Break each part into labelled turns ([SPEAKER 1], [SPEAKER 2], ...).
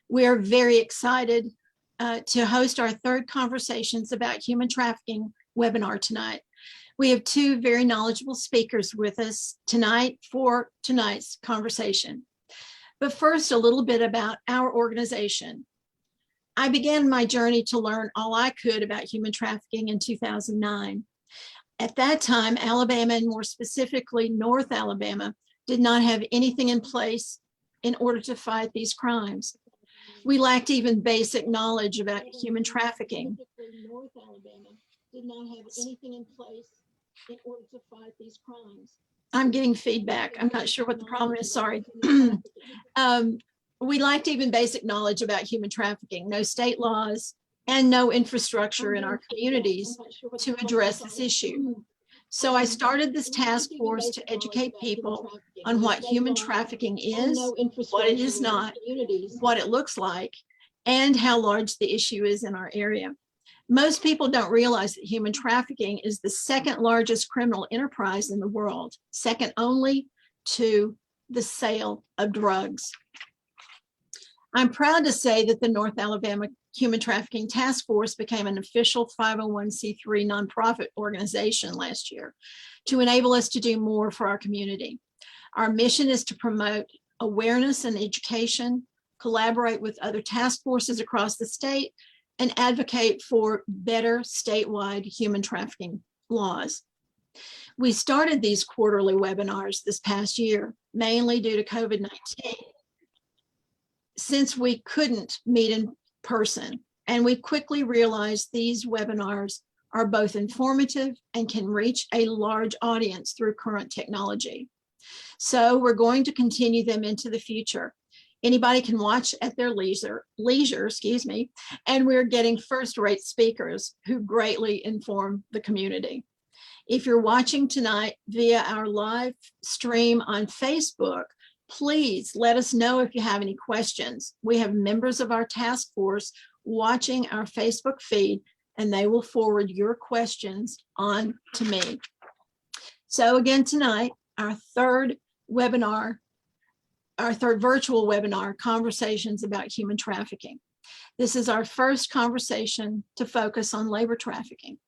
[SPEAKER 1] We are very excited to host our third Conversations About Human Trafficking webinar tonight. We have two very knowledgeable speakers with us tonight for tonight's conversation. But first, a little bit about our organization. I began my journey to learn all I could about human trafficking in 2009. At that time, Alabama, and more specifically North Alabama, did not have anything in place in order to fight these crimes. We lacked even basic knowledge about human trafficking. North Alabama did not have anything in place in order to fight these crimes. I'm getting feedback. I'm not sure what the problem is. Sorry. We lacked even basic knowledge about human trafficking, no state laws, and no infrastructure in our communities to address this issue. So I started this task force to educate people on what human trafficking is, what it is not, what it looks like, and how large the issue is in our area. Most people don't realize that human trafficking is the second largest criminal enterprise in the world, second only to the sale of drugs. I'm proud to say that the North Alabama Human Trafficking Task Force became an official 501c3 nonprofit organization last year to enable us to do more for our community. Our mission is to promote awareness and education, collaborate with other task forces across the state, and advocate for better statewide human trafficking laws. We started these quarterly webinars this past year, mainly due to COVID-19, since we couldn't meet in person. And we quickly realized these webinars are both informative and can reach a large audience through current technology. So we're going to continue them into the future. Anybody can watch at their leisure, and we're getting first-rate speakers who greatly inform the community. If you're watching tonight via our live stream on Facebook, please let us know if you have any questions. We have members of our task force watching our Facebook feed, and they will forward your questions on to me. So again, tonight, our third virtual webinar, Conversations About Human Trafficking. This is our first conversation to focus on labor trafficking.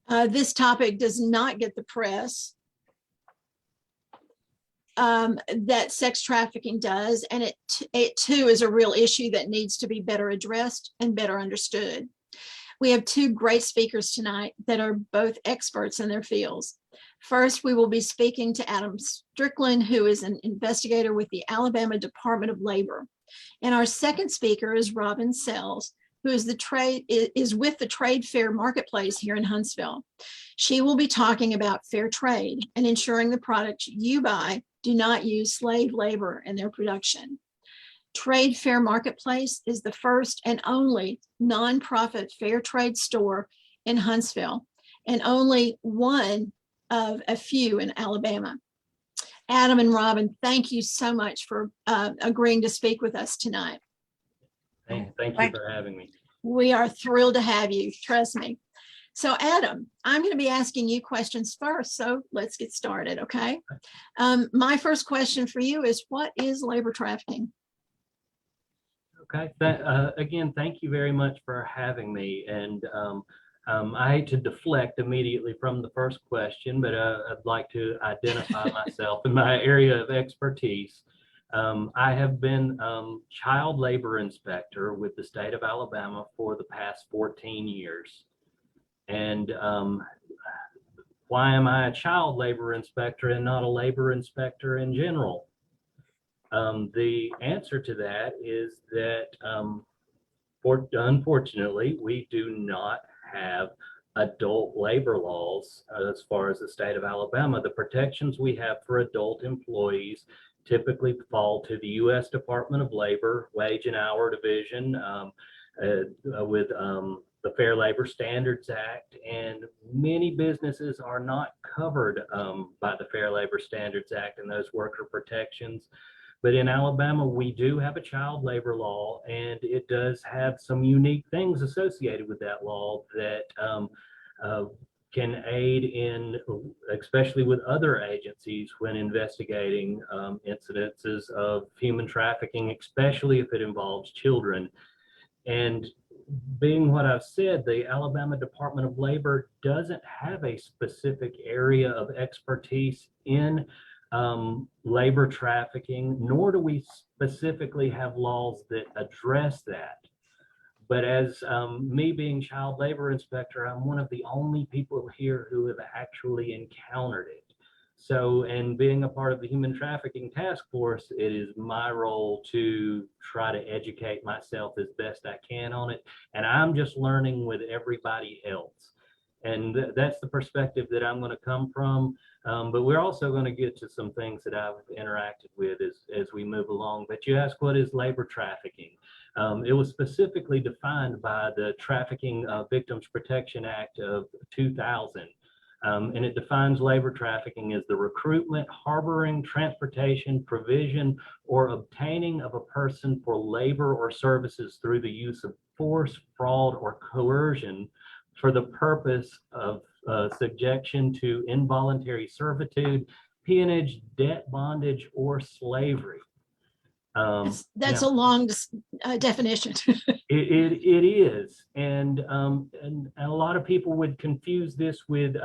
[SPEAKER 1] This topic does not get the press that sex trafficking does, and it too is a real issue that needs to be better addressed and better understood. We have two great speakers tonight that are both experts in their fields. First, we will be speaking to Adam Strickland, who is an investigator with the Alabama Department of Labor. And our second speaker is Robin Sells, who is with the Trade Fair Marketplace here in Huntsville. She will be talking about fair trade and ensuring the products you buy do not use slave labor in their production. Trade Fair Marketplace is the first and only nonprofit fair trade store in Huntsville, and only one of a few in Alabama. Adam and Robin, thank you so much for agreeing to speak with us tonight.
[SPEAKER 2] Thank you for having me.
[SPEAKER 1] We are thrilled to have you, trust me. So Adam, I'm going to be asking you questions first, so let's get started, okay? My first question for you is, what is labor trafficking?
[SPEAKER 2] Okay, again, thank you very much for having me. And I hate to deflect immediately from the first question, but I'd like to identify myself in my area of expertise. I have been child labor inspector with the state of Alabama for the past 14 years. And why am I a child labor inspector and not a labor inspector in general? The answer to that is that unfortunately, we do not have adult labor laws as far as the state of Alabama. The protections we have for adult employees typically fall to the U.S. Department of Labor, Wage and Hour Division, with the Fair Labor Standards Act, and many businesses are not covered by the Fair Labor Standards Act and those worker protections. But in Alabama, we do have a child labor law, and it does have some unique things associated with that law that can aid in, especially with other agencies when investigating incidences of human trafficking, especially if it involves children. And being what I've said, the Alabama Department of Labor doesn't have a specific area of expertise in labor trafficking, nor do we specifically have laws that address that. But as me being child labor inspector, I'm one of the only people here who have actually encountered it. So, and being a part of the human trafficking task force, it is my role to try to educate myself as best I can on it. And I'm just learning with everybody else. And that's the perspective that I'm going to come from. But we're also going to get to some things that I've interacted with as we move along. But you ask, what is labor trafficking? It was specifically defined by the Trafficking Victims Protection Act of 2000. And it defines labor trafficking as the recruitment, harboring, transportation, provision, or obtaining of a person for labor or services through the use of force, fraud, or coercion for the purpose of subjection to involuntary servitude, peonage, debt, bondage, or slavery.
[SPEAKER 1] That's a long definition.
[SPEAKER 2] It is, and a lot of people would confuse this with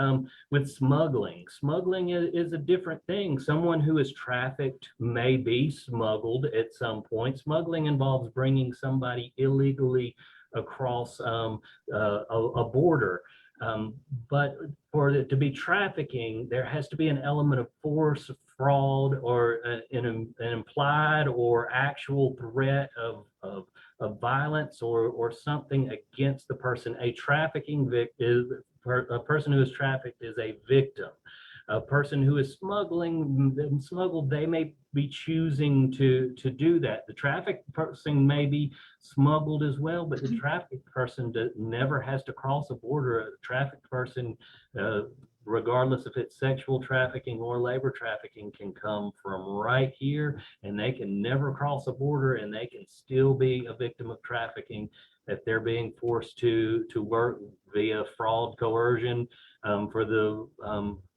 [SPEAKER 2] smuggling. Smuggling is a different thing. Someone who is trafficked may be smuggled at some point. Smuggling involves bringing somebody illegally across a border. But for it to be trafficking, there has to be an element of force, fraud, or an implied or actual threat of violence or something against the person. A trafficking victim, a person who is trafficked is a victim. A person who is smuggled, they may be choosing to do that. The trafficked person may be smuggled as well, but the trafficked person never has to cross a border. A trafficked person, regardless if it's sexual trafficking or labor trafficking, can come from right here, and they can never cross a border, and they can still be a victim of trafficking if they're being forced to work via fraud, coercion, for the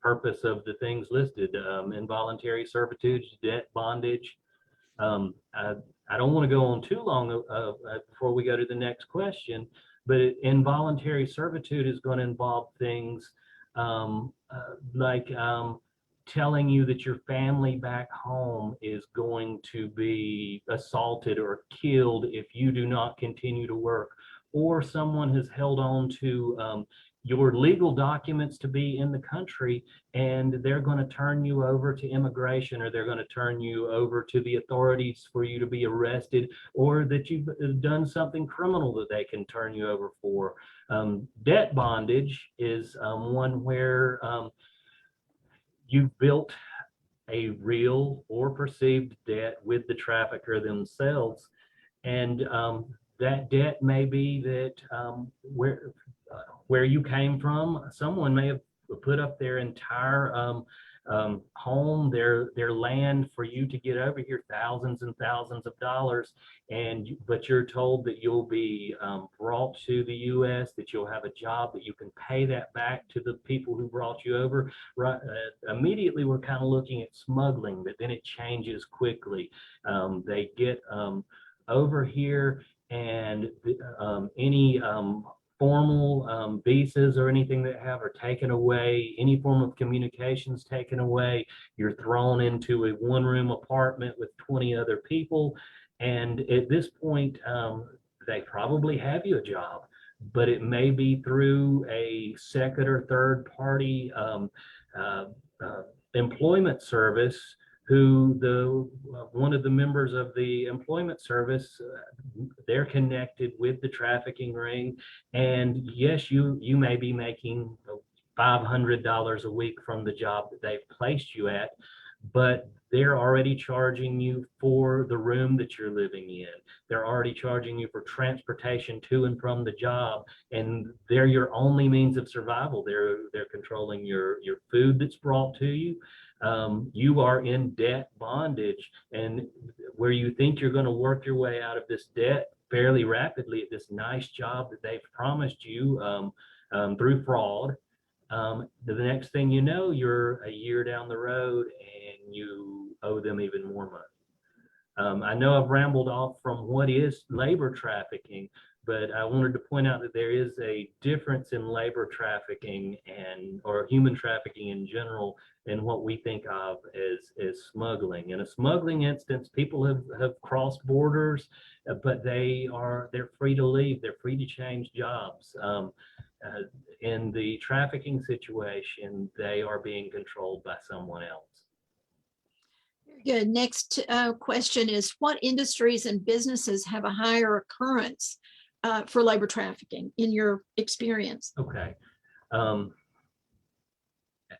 [SPEAKER 2] purpose of the things listed: involuntary servitude, debt, bondage. I don't want to go on too long before we go to the next question, but involuntary servitude is going to involve things like telling you that your family back home is going to be assaulted or killed if you do not continue to work, or someone has held on to your legal documents to be in the country, and they're going to turn you over to immigration, or they're going to turn you over to the authorities for you to be arrested, or that you've done something criminal that they can turn you over for. Debt bondage is one where you've built a real or perceived debt with the trafficker themselves, and that debt may be that where you came from, someone may have put up their entire home, their land for you to get over here, thousands and thousands of dollars, but you're told that you'll be brought to the U.S., that you'll have a job, that you can pay that back to the people who brought you over. Right, immediately we're kind of looking at smuggling, but then it changes quickly. They get over here, and any formal visas or anything that have are taken away, any form of communications taken away. You're thrown into a one-room apartment with 20 other people, and at this point they probably have you a job, but it may be through a second or third party employment service, who one of the members of the employment service, they're connected with the trafficking ring, and yes, you may be making $500 a week from the job that they've placed you at, but they're already charging you for the room that you're living in. They're already charging you for transportation to and from the job, and they're your only means of survival. They're controlling your food that's brought to you. You are in debt bondage, and where you think you're going to work your way out of this debt fairly rapidly at this nice job that they've promised you through fraud, The next thing you know, you're a year down the road and you owe them even more money. I know I've rambled off from what is labor trafficking, but I wanted to point out that there is a difference in labor trafficking or human trafficking in general and what we think of as smuggling. In a smuggling instance, people have crossed borders, but they're free to leave. They're free to change jobs. In the trafficking situation, they are being controlled by someone else.
[SPEAKER 1] Good. Next question is, what industries and businesses have a higher occurrence for labor trafficking in your experience?
[SPEAKER 2] Okay.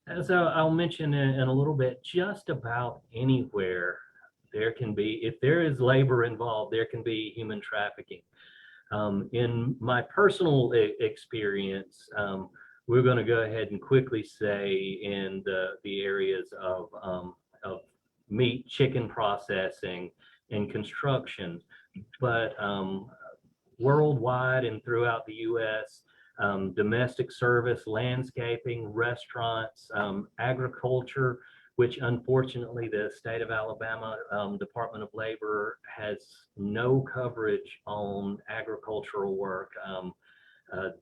[SPEAKER 2] As I'll mention in a little bit, just about anywhere there can be, if there is labor involved, there can be human trafficking. In my personal experience, we're going to go ahead and quickly say in the areas of meat, chicken processing, and construction, but worldwide and throughout the U.S., domestic service, landscaping, restaurants, agriculture, which unfortunately the state of Alabama Department of Labor has no coverage on agricultural work.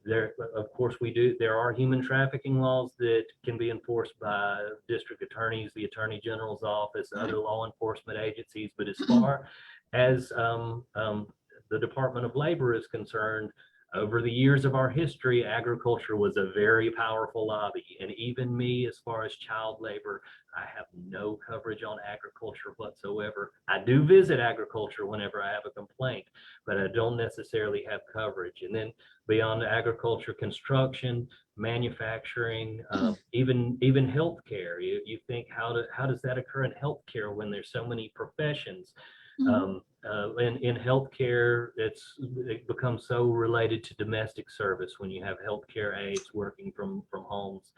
[SPEAKER 2] There, of course, there are human trafficking laws that can be enforced by district attorneys, the Attorney General's office, other law enforcement agencies. But as far as the Department of Labor is concerned, over the years of our history, agriculture was a very powerful lobby. And even me, as far as child labor, I have no coverage on agriculture whatsoever. I do visit agriculture whenever I have a complaint, but I don't necessarily have coverage. And then beyond agriculture, construction, manufacturing, even healthcare. You think, how does that occur in healthcare when there's so many professions? In healthcare, it becomes so related to domestic service when you have healthcare aides working from homes.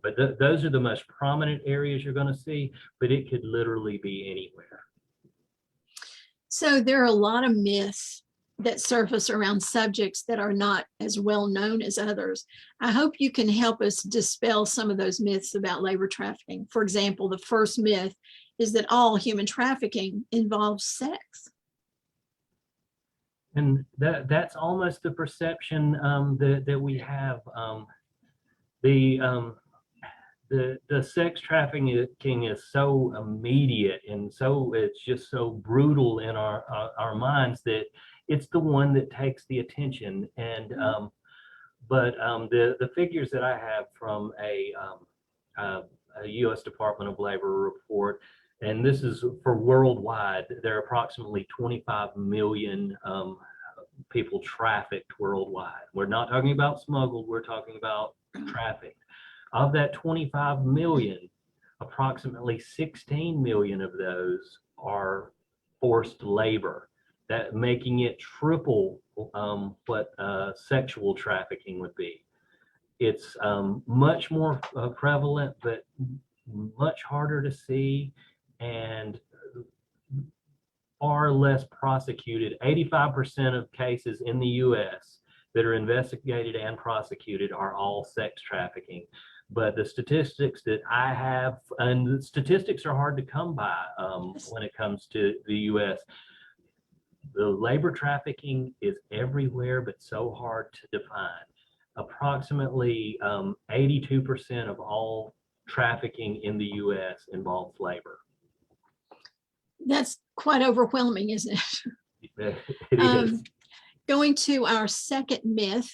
[SPEAKER 2] But those are the most prominent areas you're going to see, but it could literally be anywhere.
[SPEAKER 1] So there are a lot of myths that surface around subjects that are not as well known as others. I hope you can help us dispel some of those myths about labor trafficking. For example, the first myth is that all human trafficking involves sex.
[SPEAKER 2] And that's almost the perception that we have. The sex trafficking is so immediate, and so it's just so brutal in our minds that it's the one that takes the attention. And but the figures that I have from a U.S. Department of Labor report, and this is for worldwide, there are approximately 25 million people trafficked worldwide. We're not talking about smuggled, we're talking about trafficked. Of that 25 million, approximately 16 million of those are forced labor, that making it triple what sexual trafficking would be. It's much more prevalent, but much harder to see and far less prosecuted. 85% of cases in the US that are investigated and prosecuted are all sex trafficking. But the statistics that I have, and the statistics are hard to come by when it comes to the US. The labor trafficking is everywhere, but so hard to define. Approximately 82% of all trafficking in the US involves labor.
[SPEAKER 1] That's quite overwhelming, isn't it?
[SPEAKER 2] It is.
[SPEAKER 1] Going to our second myth,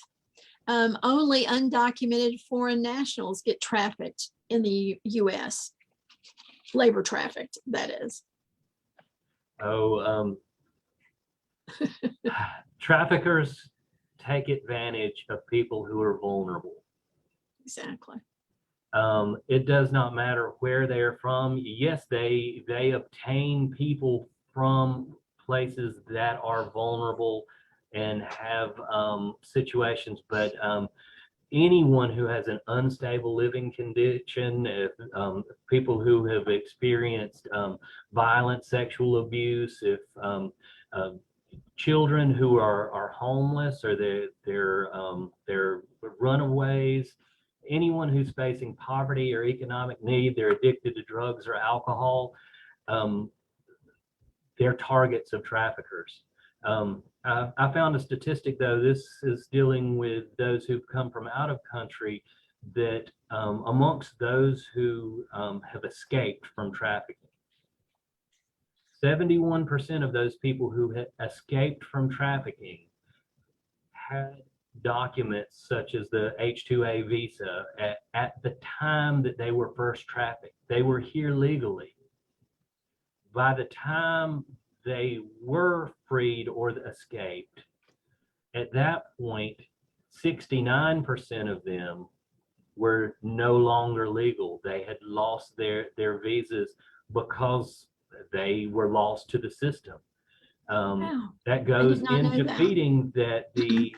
[SPEAKER 1] only undocumented foreign nationals get trafficked in the US. Labor trafficked, that is.
[SPEAKER 2] Traffickers take advantage of people who are vulnerable.
[SPEAKER 1] Exactly.
[SPEAKER 2] It does not matter where they're from. Yes, they obtain people from places that are vulnerable and have situations, but anyone who has an unstable living condition, people who have experienced violent sexual abuse, if children who are homeless or they're runaways, anyone who's facing poverty or economic need, they're addicted to drugs or alcohol, they're targets of traffickers. I found a statistic, though, this is dealing with those who've come from out of country, that amongst those who have escaped from trafficking, 71% of those people who had escaped from trafficking had documents such as the H-2A visa at the time that they were first trafficked. They were here legally. By the time they were freed or escaped, at that point, 69% of them were no longer legal. They had lost their visas because they were lost to the system.
[SPEAKER 1] Wow.
[SPEAKER 2] That goes
[SPEAKER 1] not
[SPEAKER 2] in
[SPEAKER 1] know that.
[SPEAKER 2] defeating that the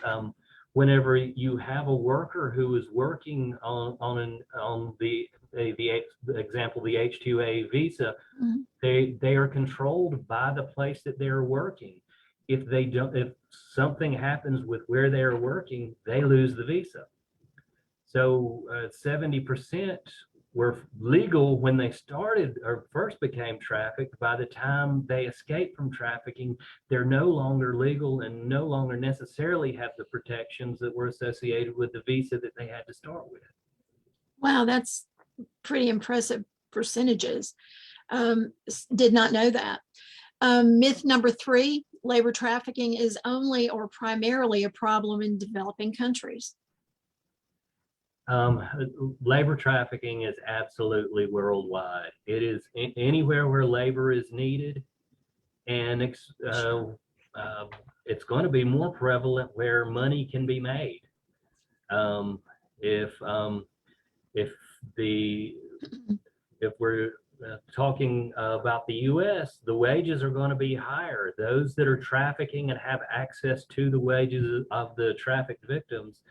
[SPEAKER 2] whenever you have a worker who is working on the example, the H-2A visa, they are controlled by the place that they're working. If something happens with where they're working, they lose the visa. So 70% were legal when they started or first became trafficked. By the time they escape from trafficking, they're no longer legal and no longer necessarily have the protections that were associated with the visa that they had to start with.
[SPEAKER 1] Wow, that's pretty impressive percentages. Did not know that. Myth number 3, labor trafficking is only or primarily a problem in developing countries.
[SPEAKER 2] Labor trafficking is absolutely worldwide. It is anywhere where labor is needed, and it's going to be more prevalent where money can be made. If we're talking about the U.S., the wages are going to be higher. Those that are trafficking and have access to the wages of the trafficked victims,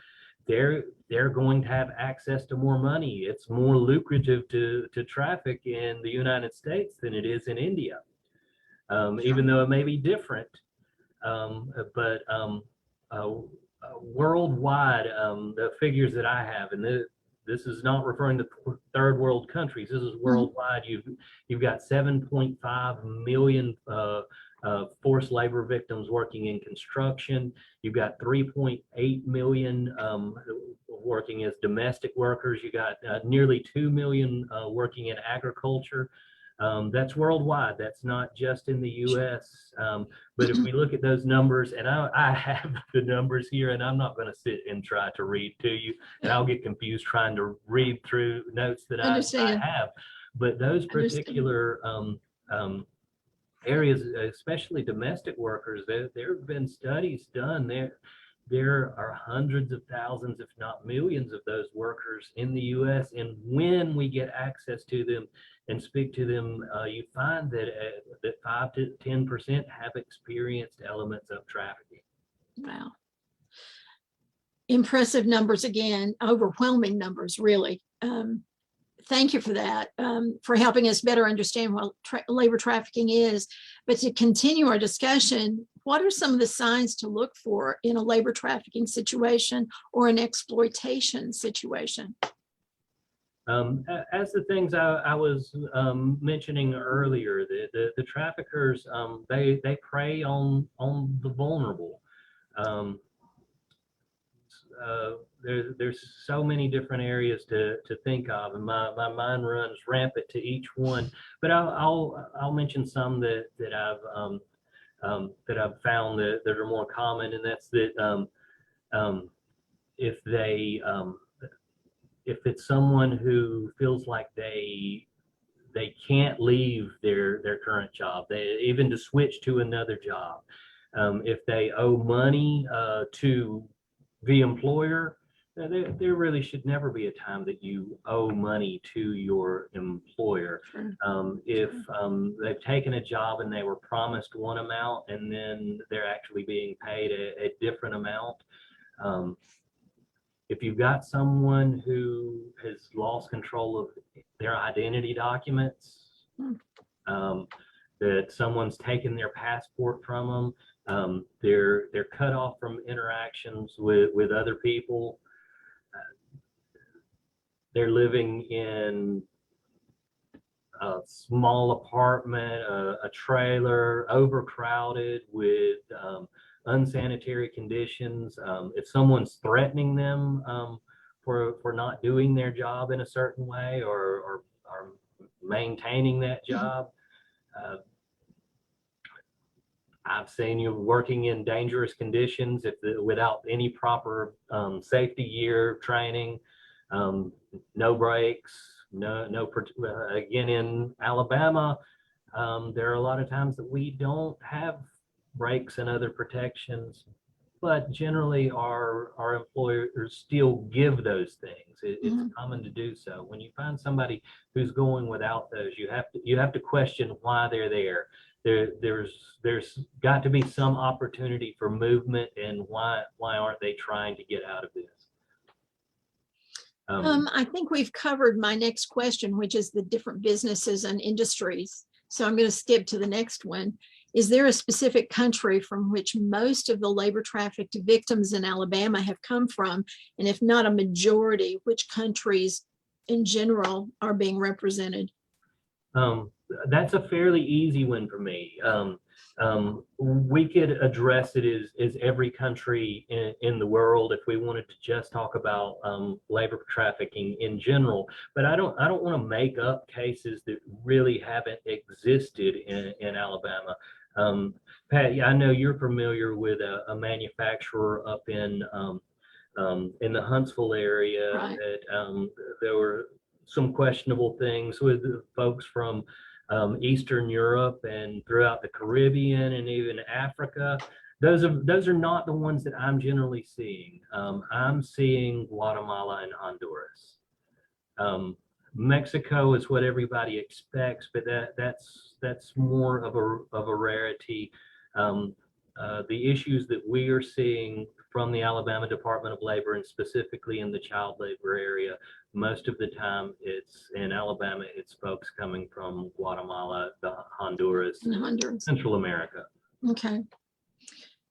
[SPEAKER 2] they're going to have access to more money. It's more lucrative to traffic in the United States than it is in India, even though it may be different. But worldwide, the figures that I have, and this is not referring to third world countries, this is worldwide. You've got 7.5 million forced labor victims working in construction. You've got 3.8 million working as domestic workers. You got nearly 2 million working in agriculture. That's worldwide. That's not just in the U.S. But if we look at those numbers, and I have the numbers here, and I'm not going to sit and try to read to you, and I'll get confused trying to read through notes that I have. But those particular areas, especially domestic workers, there have been studies done. There are hundreds of thousands, if not millions, of those workers in the U.S. And when we get access to them and speak to them, you find that 5 to 10% have experienced elements of trafficking.
[SPEAKER 1] Wow. Impressive numbers again, overwhelming numbers, really. Thank you for that, for helping us better understand what labor trafficking is. But to continue our discussion, what are some of the signs to look for in a labor trafficking situation or an exploitation situation?
[SPEAKER 2] As the things I was mentioning earlier, the traffickers, they prey on the vulnerable. There's so many different areas to think of, and my mind runs rampant to each one. But I'll mention some that I've found that are more common, and that's that if it's someone who feels like they can't leave their current job, even to switch to another job, if they owe money to the employer, there really should never be a time that you owe money to your employer. If they've taken a job and they were promised one amount and then they're actually being paid a different amount. If you've got someone who has lost control of their identity documents, that someone's taken their passport from them, they're cut off from interactions with other people. they're living in a small apartment, a trailer, overcrowded with unsanitary conditions. If someone's threatening them for not doing their job in a certain way, or maintaining that job, I've seen you working in dangerous conditions without any proper safety gear training, no breaks, again, in Alabama, there are a lot of times that we don't have breaks and other protections, but generally our employers still give those things. It's common to do so. When you find somebody who's going without those, you have to question why they're there. There's got to be some opportunity for movement, and why aren't they trying to get out of this?
[SPEAKER 1] I think we've covered my next question, which is the different businesses and industries. So I'm going to skip to the next one. Is there a specific country from which most of the labor trafficked victims in Alabama have come from? And if not a majority, which countries in general are being represented?
[SPEAKER 2] That's a fairly easy one for me. We could address it as every country in the world if we wanted to just talk about labor trafficking in general. But I don't want to make up cases that really haven't existed in Alabama. Pat, I know you're familiar with a manufacturer up in the Huntsville area.
[SPEAKER 1] Right.
[SPEAKER 2] That there were some questionable things with folks from Eastern Europe and throughout the Caribbean and even Africa. Those are not the ones that I'm generally seeing. I'm seeing Guatemala and Honduras. Mexico is what everybody expects, but that's more of a rarity. The issues that we are seeing from the Alabama Department of Labor, and specifically in the child labor area, most of the time it's in Alabama, it's folks coming from Guatemala, Honduras, Central America.
[SPEAKER 1] Okay.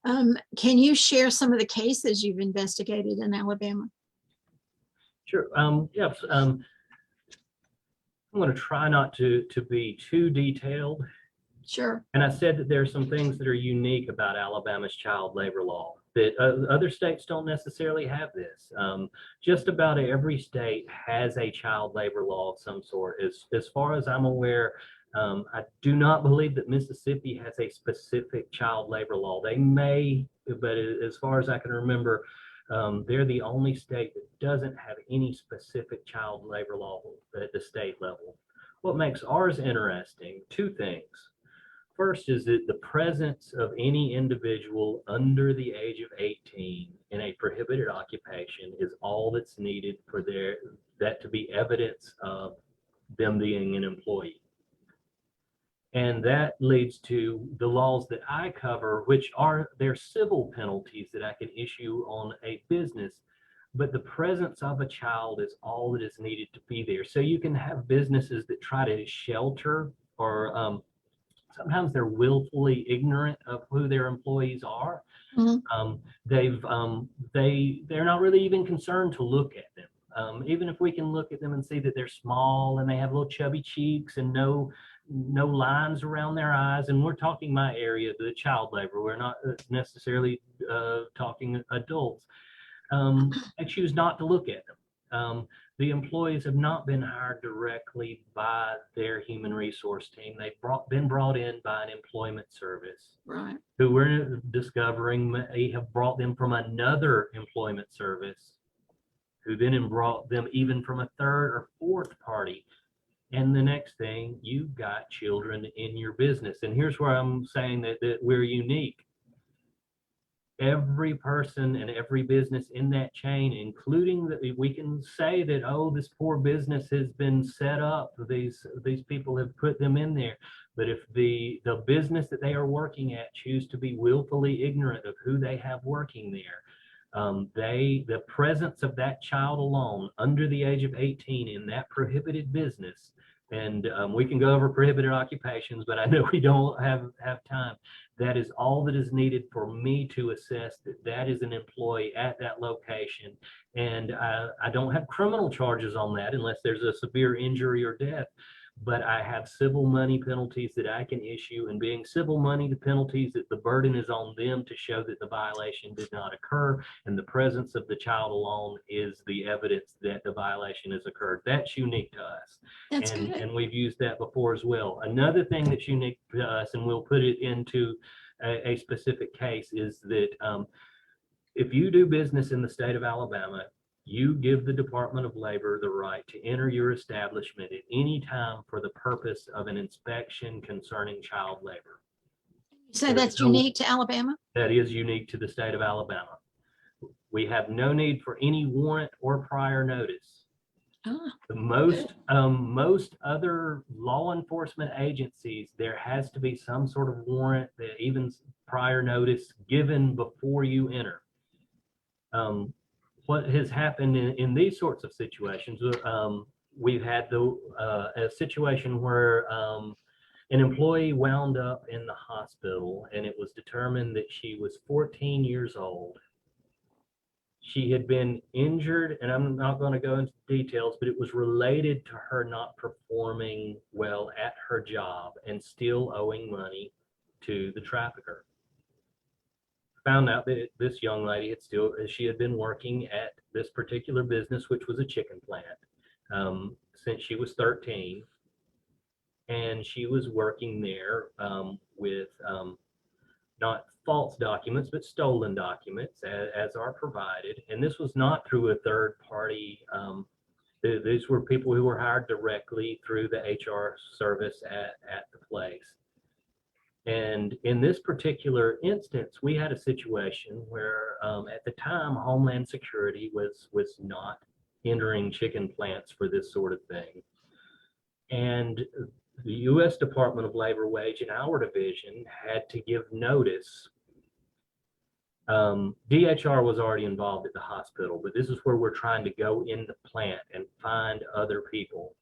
[SPEAKER 1] Can you share some of the cases you've investigated in Alabama?
[SPEAKER 2] Sure. Yes. I'm going to try not to be too detailed.
[SPEAKER 1] Sure.
[SPEAKER 2] And I said that there are some things that are unique about Alabama's child labor law that other states don't necessarily have this. Just about every state has a child labor law of some sort. As far as I'm aware, I do not believe that Mississippi has a specific child labor law. They may, but as far as I can remember, they're the only state that doesn't have any specific child labor law at the state level. What makes ours interesting, two things. First is that the presence of any individual under the age of 18 in a prohibited occupation is all that's needed for that to be evidence of them being an employee. And that leads to the laws that I cover, which are their civil penalties that I can issue on a business. But the presence of a child is all that is needed to be there. So you can have businesses that try to shelter, or sometimes they're willfully ignorant of who their employees are. Mm-hmm. They're not really even concerned to look at them. Even if we can look at them and see that they're small and they have little chubby cheeks and no lines around their eyes, and we're talking my area, the child labor, we're not necessarily talking adults. I choose not to look at them. The employees have not been hired directly by their human resource team. They've been brought in by an employment service, right, who we're discovering may have brought them from another employment service, who then brought them even from a third or fourth party. And the next thing, you've got children in your business. And here's where I'm saying that we're unique. Every person and every business in that chain, including that we can say that, oh, this poor business has been set up, these people have put them in there. But if the business that they are working at choose to be willfully ignorant of who they have working there, the presence of that child alone under the age of 18 in that prohibited business, and we can go over prohibited occupations, but I know we don't have time. That is all that is needed for me to assess that that is an employee at that location. And I don't have criminal charges on that unless there's a severe injury or death. But I have civil money penalties that I can issue, and being civil money penalties, that the burden is on them to show that the violation did not occur, and the presence of the child alone is the evidence that the violation has occurred. That's unique to us.
[SPEAKER 1] That's good.
[SPEAKER 2] And we've used that before as well. Another thing that's unique to us, and we'll put it into a specific case, is that if you do business in the state of Alabama, you give the Department of Labor the right to enter your establishment at any time for the purpose of an inspection concerning child labor.
[SPEAKER 1] So that's unique to Alabama?
[SPEAKER 2] That is unique to the state of Alabama. We have no need for any warrant or prior notice.
[SPEAKER 1] Ah,
[SPEAKER 2] Most other law enforcement agencies, there has to be some sort of warrant, that even prior notice given before you enter. What has happened in these sorts of situations, we've had a situation where an employee wound up in the hospital, and it was determined that she was 14 years old. She had been injured, and I'm not going to go into details, but it was related to her not performing well at her job and still owing money to the trafficker. Found out that this young lady she had been working at this particular business, which was a chicken plant, since she was 13. And she was working there with not false documents, but stolen documents as are provided. And this was not through a third party. These were people who were hired directly through the HR service at the place. And in this particular instance, we had a situation where at the time, Homeland Security was not entering chicken plants for this sort of thing. And the U.S. Department of Labor Wage and Hour Division had to give notice. DHR was already involved at the hospital, but this is where we're trying to go in the plant and find other people.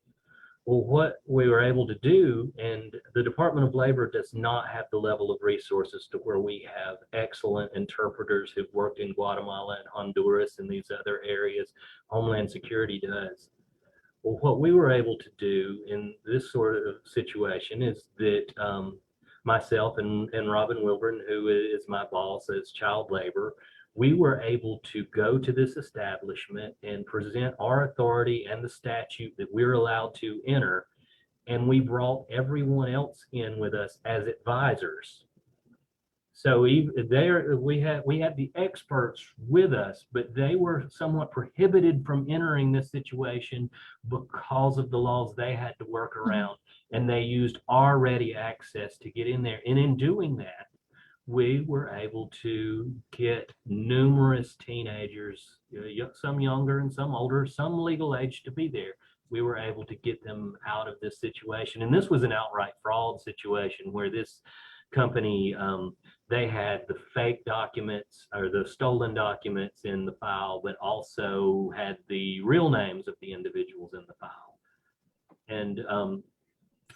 [SPEAKER 2] Well, what we were able to do, and the Department of Labor does not have the level of resources to where we have excellent interpreters who've worked in Guatemala and Honduras and these other areas. Homeland Security does. Well, what we were able to do in this sort of situation is that myself and Robin Wilburn, who is my boss as child labor, we were able to go to this establishment and present our authority and the statute that we're allowed to enter. And we brought everyone else in with us as advisors. So even there, we had the experts with us, but they were somewhat prohibited from entering this situation because of the laws they had to work around. And they used our ready access to get in there. And in doing that, we were able to get numerous teenagers, some younger and some older, some legal age, to be there. We were able to get them out of this situation. And this was an outright fraud situation where this company, they had the fake documents or the stolen documents in the file, but also had the real names of the individuals in the file. And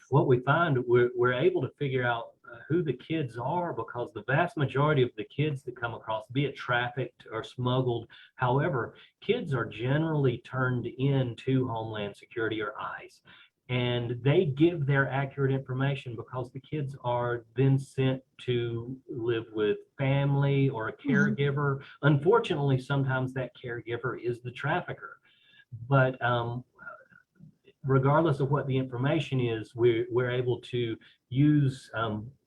[SPEAKER 2] what we find, we're able to figure out who the kids are, because the vast majority of the kids that come across, be it trafficked or smuggled, however, kids are generally turned in to Homeland Security or ICE, and they give their accurate information because the kids are then sent to live with family or a caregiver. Unfortunately, sometimes that caregiver is the trafficker, but regardless of what the information is, we're able to use,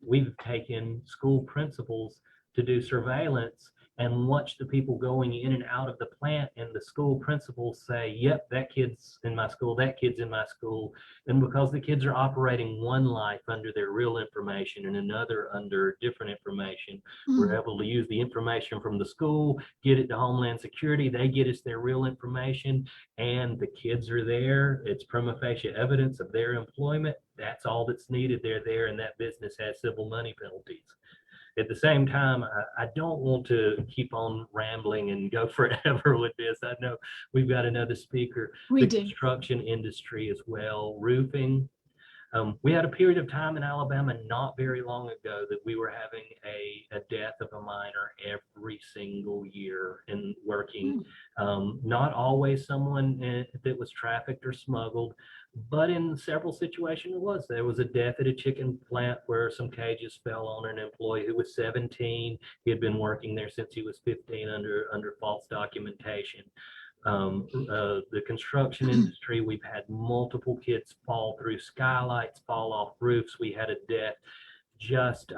[SPEAKER 2] we've taken school principals to do surveillance and watch the people going in and out of the plant, and the school principals say, yep, that kid's in my school, that kid's in my school. And because the kids are operating one life under their real information and another under different information, we're able to use the information from the school, get it to Homeland Security, they get us their real information, and the kids are there. It's prima facie evidence of their employment. That's all that's needed. They're there, and that business has civil money penalties. At the same time, I don't want to keep on rambling and go forever with this. I know we've got another speaker. The construction industry as well, roofing. We had a period of time in Alabama not very long ago that we were having a death of a minor every single year in working. Not always someone that was trafficked or smuggled, but in several situations it was. There was a death at a chicken plant where some cages fell on an employee who was 17. He had been working there since he was 15 under false documentation. The construction industry, we've had multiple kids fall through skylights, fall off roofs. We had a death just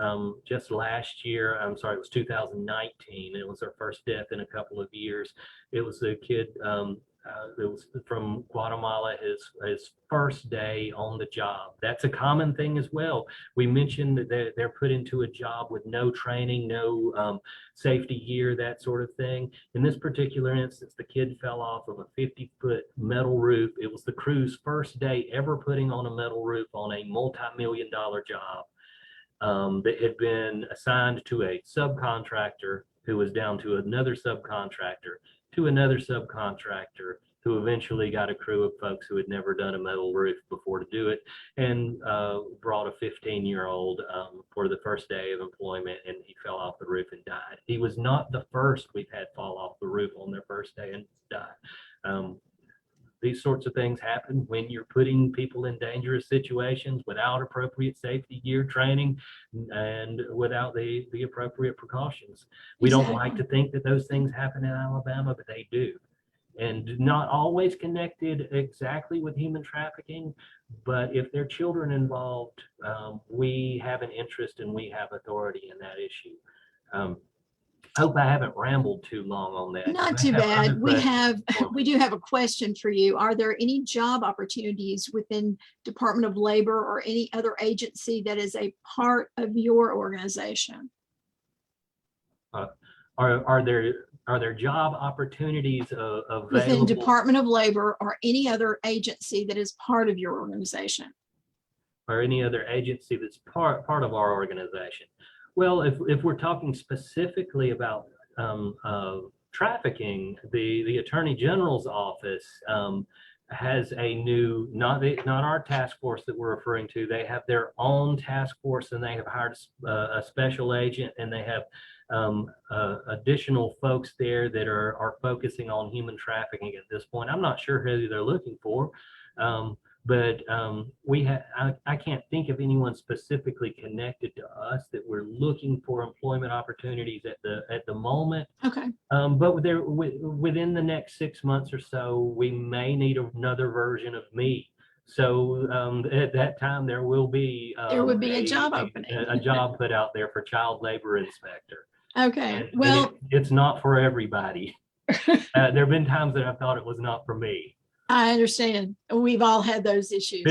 [SPEAKER 2] last year. I'm sorry, it was 2019. It was our first death in a couple of years. It was a kid that was from Guatemala, his first day on the job. That's a common thing as well. We mentioned that they're put into a job with no training, no safety gear, that sort of thing. In this particular instance, the kid fell off of a 50-foot metal roof. It was the crew's first day ever putting on a metal roof on a multi-million-dollar job that had been assigned to a subcontractor who was down to another subcontractor, to another subcontractor, who eventually got a crew of folks who had never done a metal roof before to do it, and brought a 15-year-old for the first day of employment, and he fell off the roof and died. He was not the first we've had fall off the roof on their first day and die. These sorts of things happen when you're putting people in dangerous situations without appropriate safety gear training and without the appropriate precautions. We don't like to think that those things happen in Alabama, but they do. And not always connected exactly with human trafficking, but if there are children involved, we have an interest and we have authority in that issue. Hope I haven't rambled too long on that.
[SPEAKER 1] Not too bad. We do have a question for you. Are there any job opportunities within Department of Labor or any other agency that is a part of your organization?
[SPEAKER 2] Are there job opportunities available
[SPEAKER 1] within Department of Labor or any other agency that is part of your organization?
[SPEAKER 2] Or any other agency that's part of our organization? Well, if we're talking specifically about trafficking, the Attorney General's office has a new, not our task force that we're referring to. They have their own task force, and they have hired a special agent, and they have additional folks there that are focusing on human trafficking at this point. I'm not sure who they're looking for, but I can't think of anyone specifically connected to us that we're looking for employment opportunities at the moment.
[SPEAKER 1] Okay.
[SPEAKER 2] But within the next 6 months or so, we may need another version of me. So at that time, there will be
[SPEAKER 1] a job opening,
[SPEAKER 2] a job put out there for child labor inspector.
[SPEAKER 1] Okay.
[SPEAKER 2] And
[SPEAKER 1] well,
[SPEAKER 2] it's not for everybody. There have been times that I thought it was not for me.
[SPEAKER 1] I understand. We've all had those issues.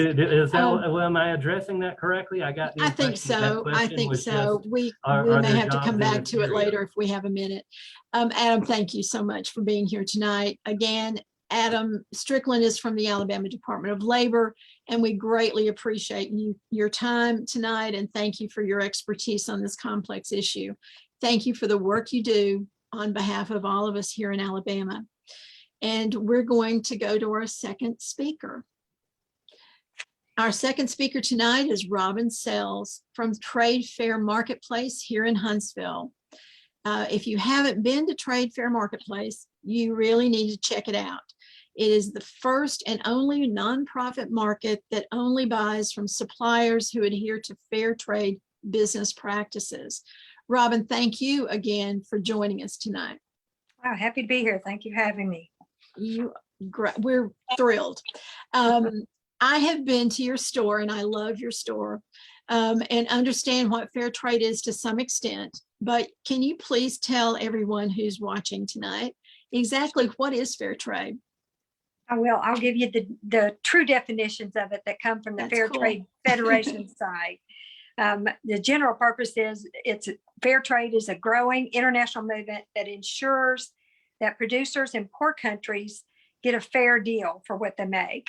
[SPEAKER 2] Well, am I addressing that correctly? I got the
[SPEAKER 1] I think so. I think so. We may have to come back to it later if we have a minute. Adam, thank you so much for being here tonight. Again, Adam Strickland is from the Alabama Department of Labor, and we greatly appreciate your time tonight, and thank you for your expertise on this complex issue. Thank you for the work you do on behalf of all of us here in Alabama. And we're going to go to our second speaker. Our second speaker tonight is Robin Sells from Trade Fair Marketplace here in Huntsville. If you haven't been to Trade Fair Marketplace, you really need to check it out. It is the first and only nonprofit market that only buys from suppliers who adhere to fair trade business practices. Robin, thank you again for joining us tonight.
[SPEAKER 3] Wow, happy to be here. Thank you for having me.
[SPEAKER 1] We're thrilled. I have been to your store, and I love your store, and understand what fair trade is to some extent. But can you please tell everyone who's watching tonight exactly what is fair trade?
[SPEAKER 3] I will. I'll give you the true definitions of it that come from the Fair Trade Federation side. The general purpose is fair trade is a growing international movement that ensures that producers in poor countries get a fair deal for what they make.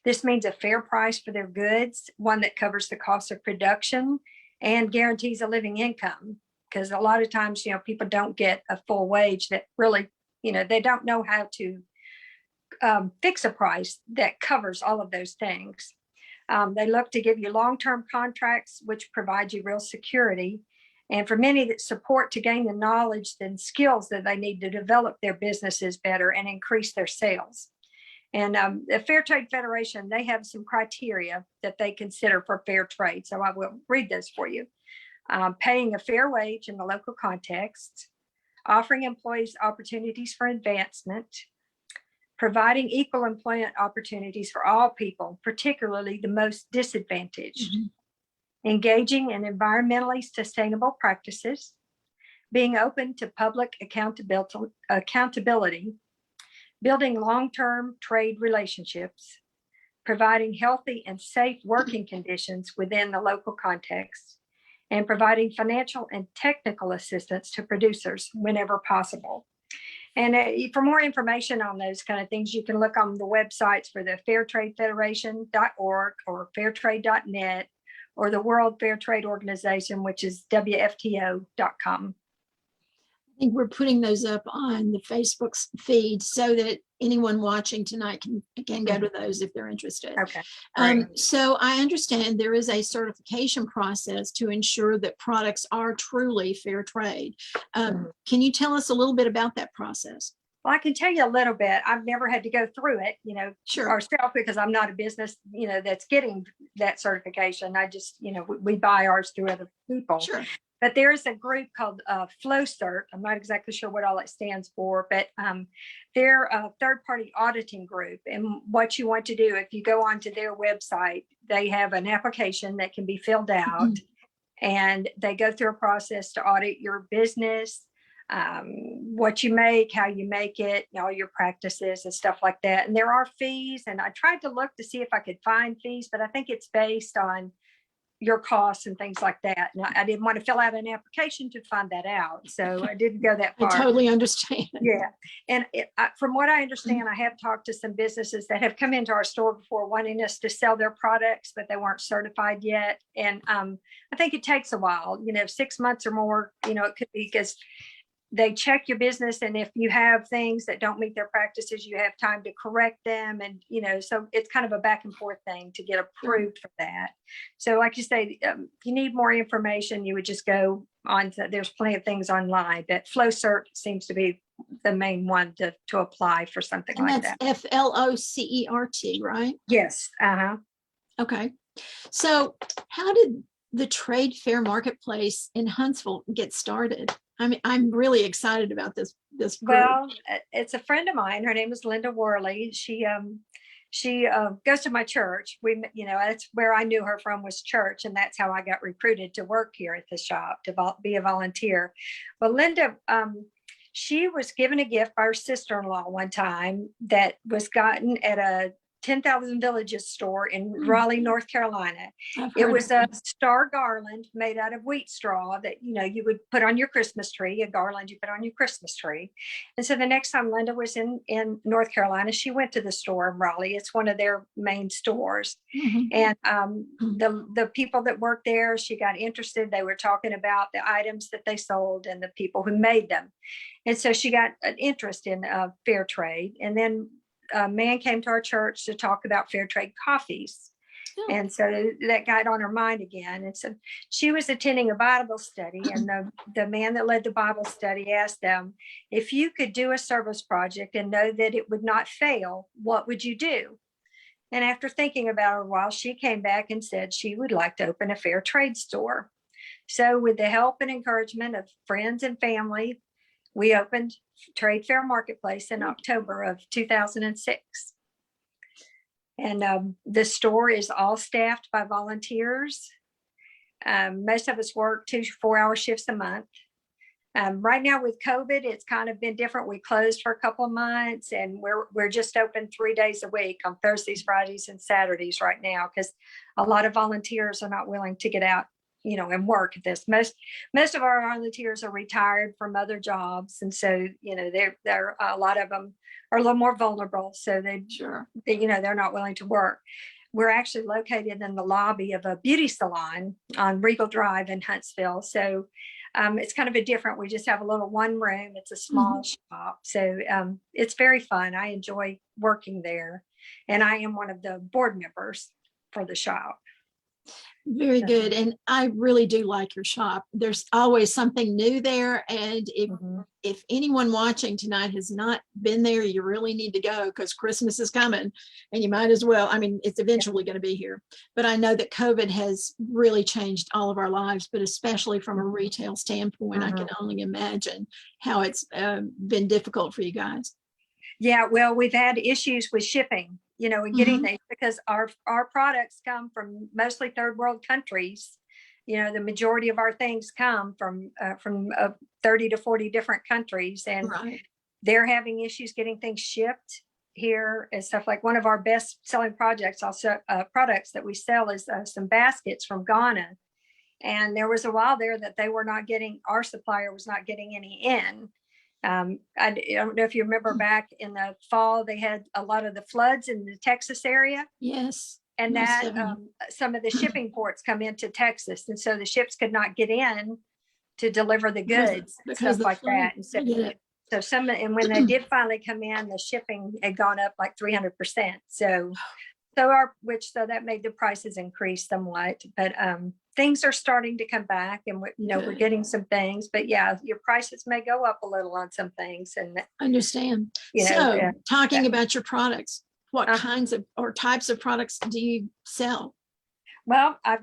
[SPEAKER 3] This means a fair price for their goods, one that covers the cost of production and guarantees a living income. Because a lot of times, people don't get a full wage that really, they don't know how to fix a price that covers all of those things. They look to give you long-term contracts, which provide you real security. And for many that support to gain the knowledge and skills that they need to develop their businesses better and increase their sales. And the Fair Trade Federation, they have some criteria that they consider for fair trade. So I will read this for you. Paying a fair wage in the local context, offering employees opportunities for advancement, providing equal employment opportunities for all people, particularly the most disadvantaged, engaging in environmentally sustainable practices, being open to public accountability, building long-term trade relationships, providing healthy and safe working conditions within the local context, and providing financial and technical assistance to producers whenever possible. And for more information on those kind of things, you can look on the websites for the fairtradefederation.org or fairtrade.net or the World Fair Trade Organization, which is WFTO.com.
[SPEAKER 1] I think we're putting those up on the Facebook feed so that anyone watching tonight can go to those if they're interested.
[SPEAKER 3] Okay.
[SPEAKER 1] So I understand there is a certification process to ensure that products are truly fair trade. Can you tell us a little bit about that process?
[SPEAKER 3] Well, I can tell you a little bit. I've never had to go through it,
[SPEAKER 1] Sure.
[SPEAKER 3] ourselves, because I'm not a business, that's getting that certification. I just, we buy ours through other people.
[SPEAKER 1] Sure.
[SPEAKER 3] But there's a group called FlowCert. I'm not exactly sure what all it stands for, but they're a third-party auditing group. And what you want to do, if you go onto their website, they have an application that can be filled out, and they go through a process to audit your business, what you make, how you make it, all your practices and stuff like that. And there are fees, and I tried to look to see if I could find fees, but I think it's based on your costs and things like that. And I didn't want to fill out an application to find that out. So I didn't go that far.
[SPEAKER 1] I totally understand.
[SPEAKER 3] Yeah. And from what I understand, I have talked to some businesses that have come into our store before wanting us to sell their products, but they weren't certified yet. And I think it takes a while, 6 months or more, it could be because they check your business, and if you have things that don't meet their practices, you have time to correct them. And so it's kind of a back and forth thing to get approved for that. So like you say, if you need more information, you would just go on to, there's plenty of things online, but FlowCert seems to be the main one to apply for something
[SPEAKER 1] And
[SPEAKER 3] like
[SPEAKER 1] that's
[SPEAKER 3] that.
[SPEAKER 1] FLOCERT, right?
[SPEAKER 3] Yes.
[SPEAKER 1] Okay. So how did the trade fair marketplace in Huntsville get started? I mean, I'm really excited about this group.
[SPEAKER 3] Well, it's a friend of mine. Her name is Linda Worley. She goes to my church. That's where I knew her from, was church, and that's how I got recruited to work here at the shop, to be a volunteer. Well, Linda, she was given a gift by her sister-in-law one time that was gotten at a 10,000 Villages store in Raleigh, North Carolina. It was a star garland made out of wheat straw that, you would put on your Christmas tree, a garland you put on your Christmas tree. And so the next time Linda was in North Carolina, she went to the store in Raleigh. It's one of their main stores. And the people that worked there, she got interested. They were talking about the items that they sold and the people who made them. And so she got an interest in fair trade. And then a man came to our church to talk about fair trade coffees. And so that got on her mind again. And so she was attending a Bible study, and the man that led the Bible study asked them, if you could do a service project and know that it would not fail, what would you do? And after thinking about it a while, she came back and said she would like to open a fair trade store. So with the help and encouragement of friends and family, we opened Trade Fair Marketplace in October of 2006. And the store is all staffed by volunteers. Most of us work 2 to 4 hour shifts a month. Right now with COVID, it's kind of been different. We closed for a couple of months, and we're just open 3 days a week on Thursdays, Fridays, and Saturdays right now, because a lot of volunteers are not willing to get out and work at this. Most of our volunteers are retired from other jobs. And so, they're a lot of them are a little more vulnerable. So they're not willing to work. We're actually located in the lobby of a beauty salon on Regal Drive in Huntsville. So it's kind of we just have a little one room. It's a small shop. So it's very fun. I enjoy working there. And I am one of the board members. for the shop.
[SPEAKER 1] Very good. And I really do like your shop. There's always something new there. And if anyone watching tonight has not been there, you really need to go, because Christmas is coming and you might as well. I mean, it's eventually going to be here. But I know that COVID has really changed all of our lives, but especially from a retail standpoint, I can only imagine how it's been difficult for you guys.
[SPEAKER 3] Yeah, well, we've had issues with shipping, and getting things, because our products come from mostly third world countries. The majority of our things come from 30 to 40 different countries, and they're having issues getting things shipped here and stuff. Like one of our best selling products that we sell is some baskets from Ghana. And there was a while there that our supplier was not getting any in. I don't know if you remember back in the fall, they had a lot of the floods in the Texas area.
[SPEAKER 1] Yes.
[SPEAKER 3] And that some of the shipping ports come into Texas. And so the ships could not get in to deliver the goods, stuff like that. And so when they did finally come in, the shipping had gone up like 300%. So that made the prices increase somewhat, but things are starting to come back, and we're getting some things, but yeah, your prices may go up a little on some things. And
[SPEAKER 1] understand. Talking about your products, what kinds of or types of products do you sell?
[SPEAKER 3] Well, I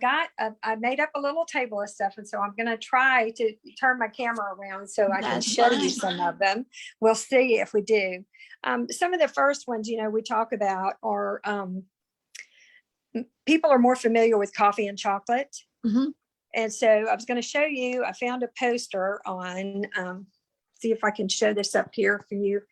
[SPEAKER 3] made up a little table of stuff, and so I'm going to try to turn my camera around so I can show you some of them. We'll see if we do. Some of the first ones, we talk about are people are more familiar with coffee and chocolate. And so I was going to show you, I found a poster on, see if I can show this up here for you.